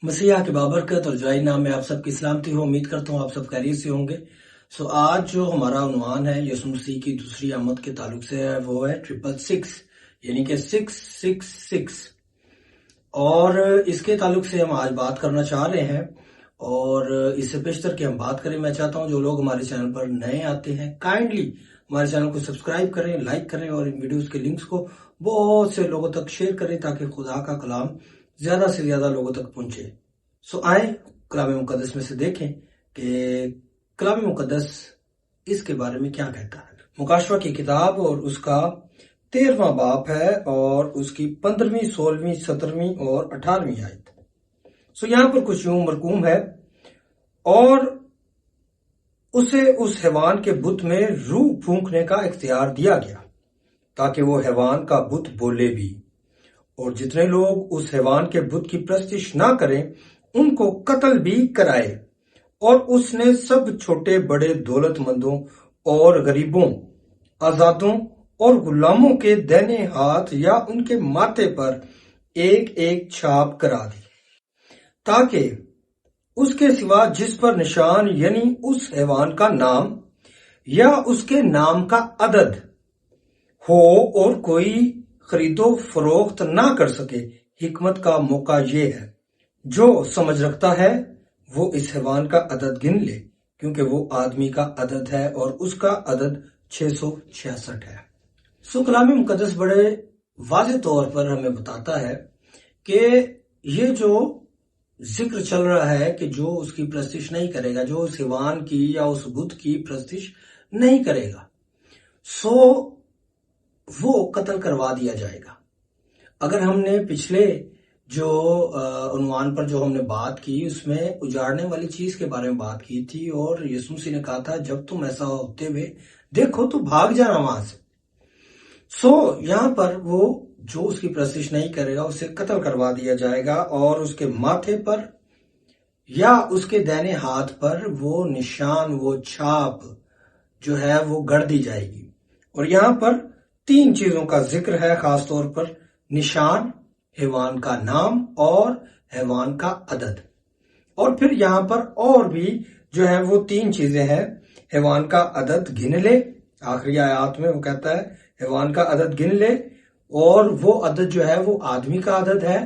مسیح کی بابرکت اور جائی نام میں آپ سب کی سلامتی ہو. امید کرتا ہوں آپ سب خیریت سے ہوں گے. آج جو ہمارا عنوان ہے یسوع مسیح کی دوسری آمد کے تعلق سے ہے وہ ہے 666 یعنی کہ 666. اور اس کے تعلق سے ہم آج بات کرنا چاہ رہے ہیں. اور اس سے پیشتر کہ ہم بات کریں، میں چاہتا ہوں جو لوگ ہمارے چینل پر نئے آتے ہیں کائنڈلی ہمارے چینل کو سبسکرائب کریں، لائک کریں اور ان ویڈیوز کے لنکس کو بہت سے لوگوں تک شیئر کریں تاکہ خدا کا کلام زیادہ سے زیادہ لوگوں تک پہنچے. آئیں کلام مقدس میں سے دیکھیں کہ کلام مقدس اس کے بارے میں کیا کہتا ہے. مکاشفہ کی کتاب اور اس کا 13واں باب ہے اور اس کی 15ویں 16ویں 17ویں اور 18ویں آیت. یہاں پر کچھ یوں مرقوم ہے، اور اسے اس حیوان کے بت میں روح پھونکنے کا اختیار دیا گیا تاکہ وہ حیوان کا بت بولے بھی، اور جتنے لوگ اس حیوان کے بت کی پرستش نہ کریں ان کو قتل بھی کرائے. اور اس نے سب چھوٹے بڑے دولت مندوں اور غریبوں، آزادوں اور غلاموں کے دہنے ہاتھ یا ان کے ماتھے پر ایک ایک چھاپ کرا دی، تاکہ اس کے سوا جس پر نشان یعنی اس حیوان کا نام یا اس کے نام کا عدد ہو اور کوئی خرید و فروخت نہ کر سکے. حکمت کا موقع یہ ہے، جو سمجھ رکھتا ہے وہ اس حیوان کا عدد گن لے، کیونکہ وہ آدمی کا عدد ہے اور اس کا عدد 666 ہے. کلام مقدس بڑے واضح طور پر ہمیں بتاتا ہے کہ یہ جو ذکر چل رہا ہے کہ جو اس کی پرستش نہیں کرے گا، جو اس حیوان کی یا اس بت کی پرستش نہیں کرے گا، وہ قتل کروا دیا جائے گا. اگر ہم نے پچھلے جو عنوان پر جو ہم نے بات کی اس میں اجاڑنے والی چیز کے بارے میں بات کی تھی، اور یسوع مسیح نے کہا تھا جب تم ایسا ہوتے ہوئے دیکھو تو بھاگ جانا وہاں سے. یہاں پر وہ جو اس کی پرستش نہیں کرے گا اسے قتل کروا دیا جائے گا، اور اس کے ماتھے پر یا اس کے دائنے ہاتھ پر وہ نشان، وہ چھاپ جو ہے وہ گڑ دی جائے گی. اور یہاں پر 3 چیزوں کا ذکر ہے خاص طور پر: نشان، حیوان کا نام اور حیوان کا عدد. اور پھر یہاں پر اور بھی جو ہے وہ 3 چیزیں ہیں. حیوان کا عدد گن لے، آخری آیات میں وہ کہتا ہے حیوان کا عدد گن لے، اور وہ عدد جو ہے وہ آدمی کا عدد ہے،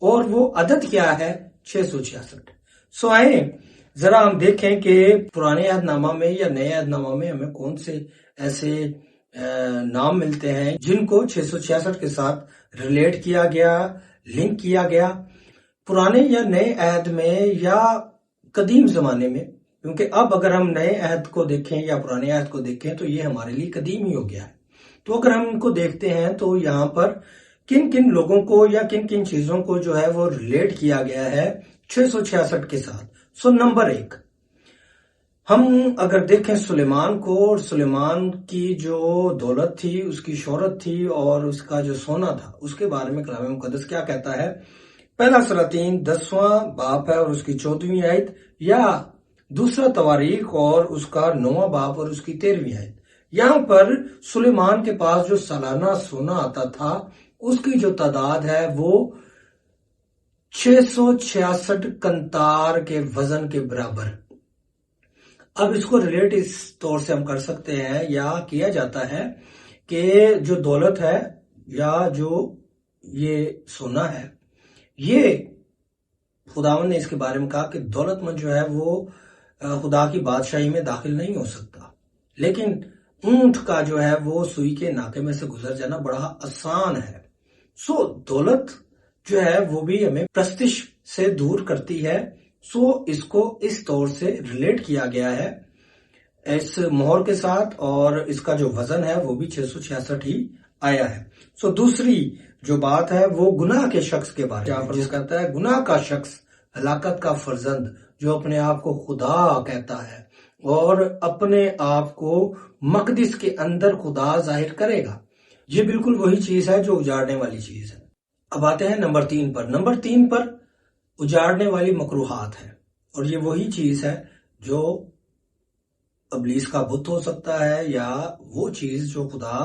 اور وہ عدد کیا ہے؟ 666. آئیں ذرا ہم دیکھیں کہ پرانے عہد نامہ میں یا نئے عہد نامہ میں ہمیں کون سے ایسے نام ملتے ہیں جن کو 666 کے ساتھ ریلیٹ کیا گیا، لنک کیا گیا. پرانے یا نئے عہد میں یا قدیم زمانے میں، کیونکہ اب اگر ہم نئے عہد کو دیکھیں یا پرانے عہد کو دیکھیں تو یہ ہمارے لیے قدیم ہی ہو گیا ہے. تو اگر ہم ان کو دیکھتے ہیں تو یہاں پر کن کن لوگوں کو یا کن کن چیزوں کو جو ہے وہ ریلیٹ کیا گیا ہے 666 کے ساتھ. نمبر 1 ہم اگر دیکھیں سلیمان کو، اور سلیمان کی جو دولت تھی، اس کی شہرت تھی اور اس کا جو سونا تھا، اس کے بارے میں کلام مقدس کیا کہتا ہے. پہلا سلاطین 10واں باب ہے اور اس کی 14ویں آیت، یا دوسرا تواریخ اور اس کا 9واں باب اور اس کی 13ویں آیت. یہاں پر سلیمان کے پاس جو سالانہ سونا آتا تھا اس کی جو تعداد ہے وہ 666 کنتار کے وزن کے برابر. اب اس کو ریلیٹ اس طور سے ہم کر سکتے ہیں یا کیا جاتا ہے کہ جو دولت ہے یا جو یہ سونا ہے، یہ خداوند نے اس کے بارے میں کہا کہ دولت مند جو ہے وہ خدا کی بادشاہی میں داخل نہیں ہو سکتا، لیکن اونٹ کا جو ہے وہ سوئی کے ناکے میں سے گزر جانا بڑا آسان ہے. دولت جو ہے وہ بھی ہمیں پرستش سے دور کرتی ہے. اس کو اس طور سے ریلیٹ کیا گیا ہے اس مہر کے ساتھ، اور اس کا جو وزن ہے وہ بھی 666 ہی آیا ہے. دوسری جو بات ہے وہ گناہ کے شخص کے بارے میں، جس کہتا ہے گناہ کا شخص، ہلاکت کا فرزند، جو اپنے آپ کو خدا کہتا ہے اور اپنے آپ کو مقدس کے اندر خدا ظاہر کرے گا. یہ بالکل وہی چیز ہے جو اجاڑنے والی چیز ہے. اب آتے ہیں نمبر 3 پر. نمبر 3 پر اجاڑنے والی مکروہات ہے، اور یہ وہی چیز ہے جو ابلیس کا بت ہو سکتا ہے یا وہ چیز جو خدا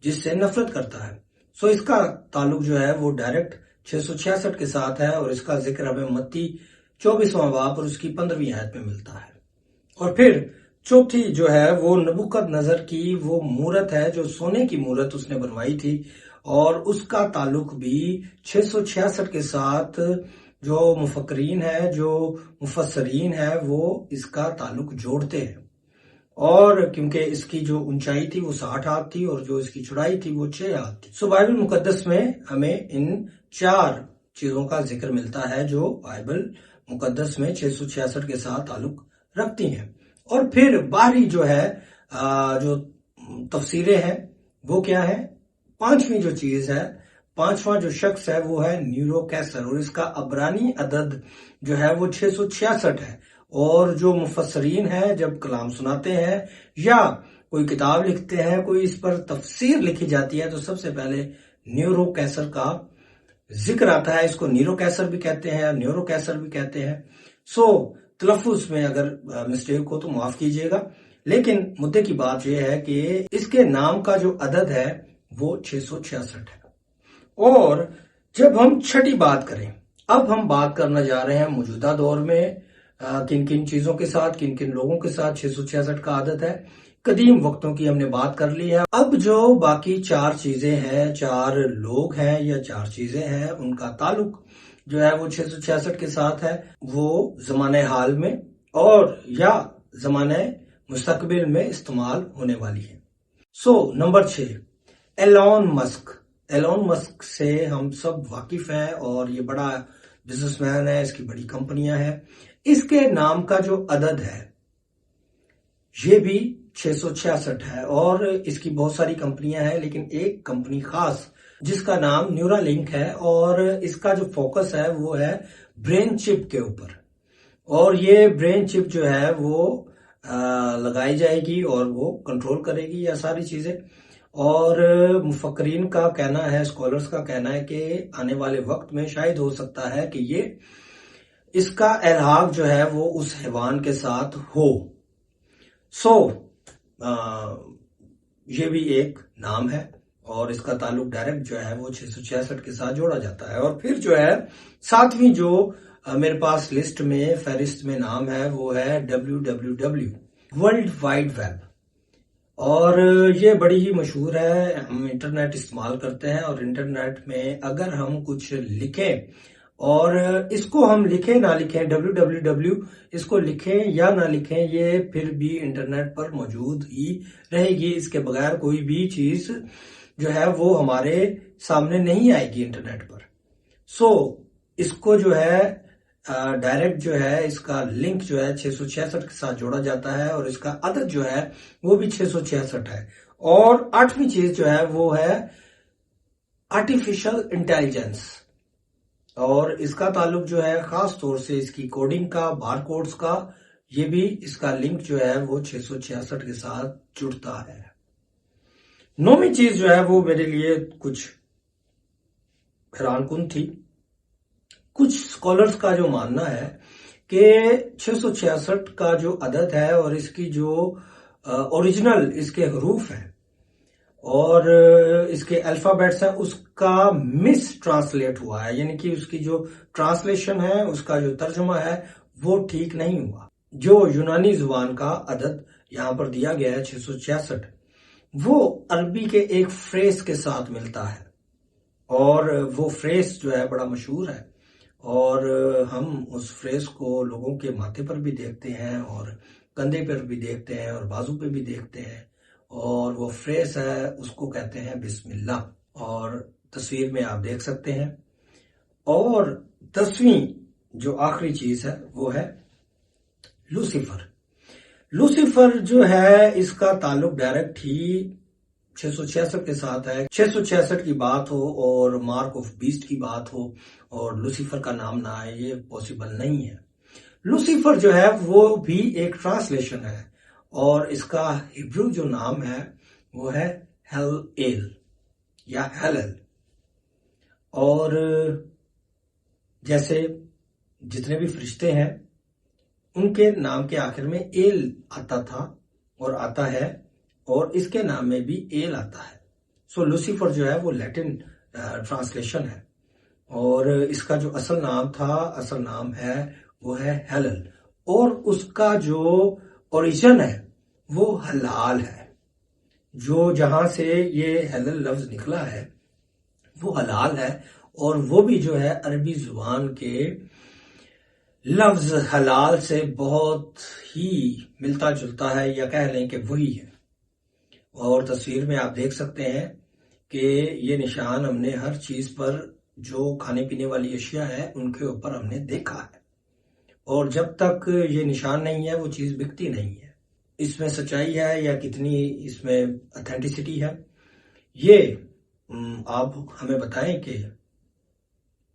جس سے نفرت کرتا ہے. اس کا تعلق جو ہے وہ ڈائریکٹ 666 کے ساتھ ہے، اور اس کا ذکر ہمیں متی 24واں باب اور اس کی 15ویں آیت میں ملتا ہے۔ اور پھر چوتھی جو ہے وہ نبوکد نظر کی وہ مورت ہے جو سونے کی مورت اس نے بنوائی تھی، اور اس کا تعلق بھی 666 کے ساتھ جو مفکرین ہے، جو مفسرین ہے، وہ اس کا تعلق جوڑتے ہیں۔ اور کیونکہ اس کی جو اونچائی تھی وہ 60 ہاتھ تھی اور جو اس کی چوڑائی تھی وہ 6 ہاتھ تھی۔ بائبل مقدس میں ہمیں ان 4 چیزوں کا ذکر ملتا ہے جو بائبل مقدس میں 666 کے ساتھ تعلق رکھتی ہیں۔ اور پھر باہری جو ہے جو تفسیریں ہیں وہ کیا ہے؟ 5ویں جو چیز ہے، 5واں جو شخص ہے وہ ہے نیرو کیسر، اور اس کا عبرانی عدد جو ہے وہ 666 ہے۔ اور جو مفسرین ہیں جب کلام سناتے ہیں یا کوئی کتاب لکھتے ہیں، کوئی اس پر تفسیر لکھی جاتی ہے، تو سب سے پہلے نیورو کیسر کا ذکر آتا ہے۔ اس کو نیرو کیسر بھی کہتے ہیں، نیورو کیسر بھی کہتے ہیں۔ تلفظ میں اگر مسٹیک ہو تو معاف کیجیے گا، لیکن مدعے کی بات یہ ہے کہ اس کے نام کا جو عدد ہے وہ 666 ہے۔ اور جب ہم چھٹی بات کریں، اب ہم بات کرنا جا رہے ہیں موجودہ دور میں کن کن چیزوں کے ساتھ، کن کن لوگوں کے ساتھ 666 کا عدد ہے۔ قدیم وقتوں کی ہم نے بات کر لی ہے، اب جو باقی 4 چیزیں ہیں، 4 لوگ ہیں یا 4 چیزیں ہیں، ان کا تعلق جو ہے وہ 666 کے ساتھ ہے۔ وہ زمانہ حال میں اور یا زمانہ مستقبل میں استعمال ہونے والی ہے۔ Number 6، Elon Musk. Elon Musk سے ہم سب واقف ہیں اور یہ بڑا بزنس مین ہے، اس کی بڑی کمپنیاں ہیں۔ اس کے نام کا جو عدد ہے یہ بھی 666 ہے، اور اس کی بہت ساری کمپنیاں ہیں، لیکن ایک کمپنی خاص جس کا نام نیورا لنک ہے، اور اس کا جو فوکس ہے وہ ہے برین چپ کے اوپر، اور یہ برین چپ جو ہے وہ لگائی جائے گی اور وہ کنٹرول کرے گی یہ ساری چیزیں۔ اور مفکرین کا کہنا ہے، اسکالرز کا کہنا ہے کہ آنے والے وقت میں شاید ہو سکتا ہے کہ یہ اس کا الحاق جو ہے وہ اس حیوان کے ساتھ ہو۔ یہ بھی ایک نام ہے اور اس کا تعلق ڈائریکٹ جو ہے وہ 666 کے ساتھ جوڑا جاتا ہے۔ اور پھر جو ہے 7ویں جو میرے پاس لسٹ میں فہرست میں نام ہے وہ ہے WWW، ورلڈ وائڈ ویب۔ اور یہ بڑی ہی مشہور ہے، ہم انٹرنیٹ استعمال کرتے ہیں، اور انٹرنیٹ میں اگر ہم کچھ لکھیں اور اس کو ہم لکھیں نہ لکھیں، WWW اس کو لکھیں یا نہ لکھیں، یہ پھر بھی انٹرنیٹ پر موجود ہی رہے گی۔ اس کے بغیر کوئی بھی چیز جو ہے وہ ہمارے سامنے نہیں آئے گی انٹرنیٹ پر۔ اس کو جو ہے ڈائریکٹ جو ہے اس کا لنک جو ہے 666 کے ساتھ جوڑا جاتا ہے، اور اس کا عدد جو ہے وہ بھی 666 ہے۔ اور 8ویں چیز جو ہے وہ ہے آرٹیفیشل انٹیلیجنس، اور اس کا تعلق جو ہے خاص طور سے اس کی کوڈنگ کا، بار کوڈز کا، یہ بھی اس کا لنک جو ہے وہ 666 کے ساتھ جڑتا ہے۔ 9ویں چیز جو ہے وہ میرے لیے کچھ حیران کن تھی۔ کچھ اسکالرز کا جو ماننا ہے کہ 666 کا جو عدد ہے اور اس کی جو اوریجنل اس کے حروف ہیں اور اس کے الفابیٹس ہیں، اس کا مس ٹرانسلیٹ ہوا ہے، یعنی کہ اس کی جو ٹرانسلیشن ہے، اس کا جو ترجمہ ہے وہ ٹھیک نہیں ہوا۔ جو یونانی زبان کا عدد یہاں پر دیا گیا ہے 666، وہ عربی کے ایک فریز کے ساتھ ملتا ہے، اور وہ فریز جو ہے بڑا مشہور ہے، اور ہم اس فریز کو لوگوں کے ماتھے پر بھی دیکھتے ہیں اور کندھے پر بھی دیکھتے ہیں اور بازو پہ بھی دیکھتے ہیں، اور وہ فریز ہے اس کو کہتے ہیں بسم اللہ، اور تصویر میں آپ دیکھ سکتے ہیں۔ اور 10ویں جو آخری چیز ہے وہ ہے لوسیفر۔ لوسیفر جو ہے اس کا تعلق ڈائریکٹ ہی 666 کے ساتھ ہے۔ 666 کی بات ہو اور مارک آف بیسٹ کی بات ہو اور لوسیفر کا نام نہ آئے، یہ پاسبل نہیں ہے۔ لوسیفر جو ہے وہ بھی ایک ٹرانسلیشن ہے، اور اس کا ہبرو جو نام ہے وہ ہے ہیل ایل یا ہیلل، اور جیسے جتنے بھی فرشتے ہیں ان کے نام کے آخر میں ایل آتا تھا اور آتا ہے، اور اس کے نام میں بھی ایل آتا ہے۔ لوسیفر جو ہے وہ لیٹن ٹرانسلیشن ہے، اور اس کا جو اصل نام تھا، اصل نام ہے وہ ہے ہیلل، اور اس کا جو اوریجن ہے وہ حلال ہے۔ جو جہاں سے یہ ہیلل لفظ نکلا ہے وہ حلال ہے، اور وہ بھی جو ہے عربی زبان کے لفظ حلال سے بہت ہی ملتا جلتا ہے، یا کہہ لیں کہ وہی ہے۔ اور تصویر میں آپ دیکھ سکتے ہیں کہ یہ نشان ہم نے ہر چیز پر، جو کھانے پینے والی اشیاء ہے ان کے اوپر ہم نے دیکھا ہے، اور جب تک یہ نشان نہیں ہے وہ چیز بکتی نہیں ہے۔ اس میں سچائی ہے یا کتنی اس میں اتھینٹسٹی ہے، یہ آپ ہمیں بتائیں کہ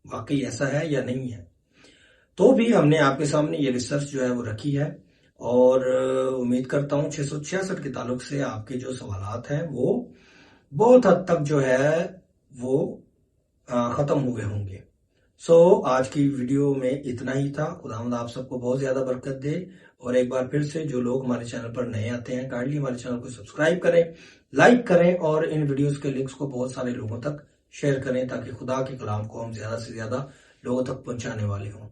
واقعی ایسا ہے یا نہیں ہے۔ تو بھی ہم نے آپ کے سامنے یہ ریسرچ جو ہے وہ رکھی ہے، اور امید کرتا ہوں 666 کے تعلق سے آپ کے جو سوالات ہیں وہ بہت حد تک جو ہے وہ ختم ہوئے ہوں گے۔ آج کی ویڈیو میں اتنا ہی تھا۔ خداوند آپ سب کو بہت زیادہ برکت دے، اور ایک بار پھر سے جو لوگ ہمارے چینل پر نئے آتے ہیں کائنڈلی ہمارے چینل کو سبسکرائب کریں، لائک کریں، اور ان ویڈیوز کے لنکس کو بہت سارے لوگوں تک شیئر کریں، تاکہ خدا کے کلام کو ہم زیادہ سے زیادہ لوگوں تک پہنچانے والے ہوں۔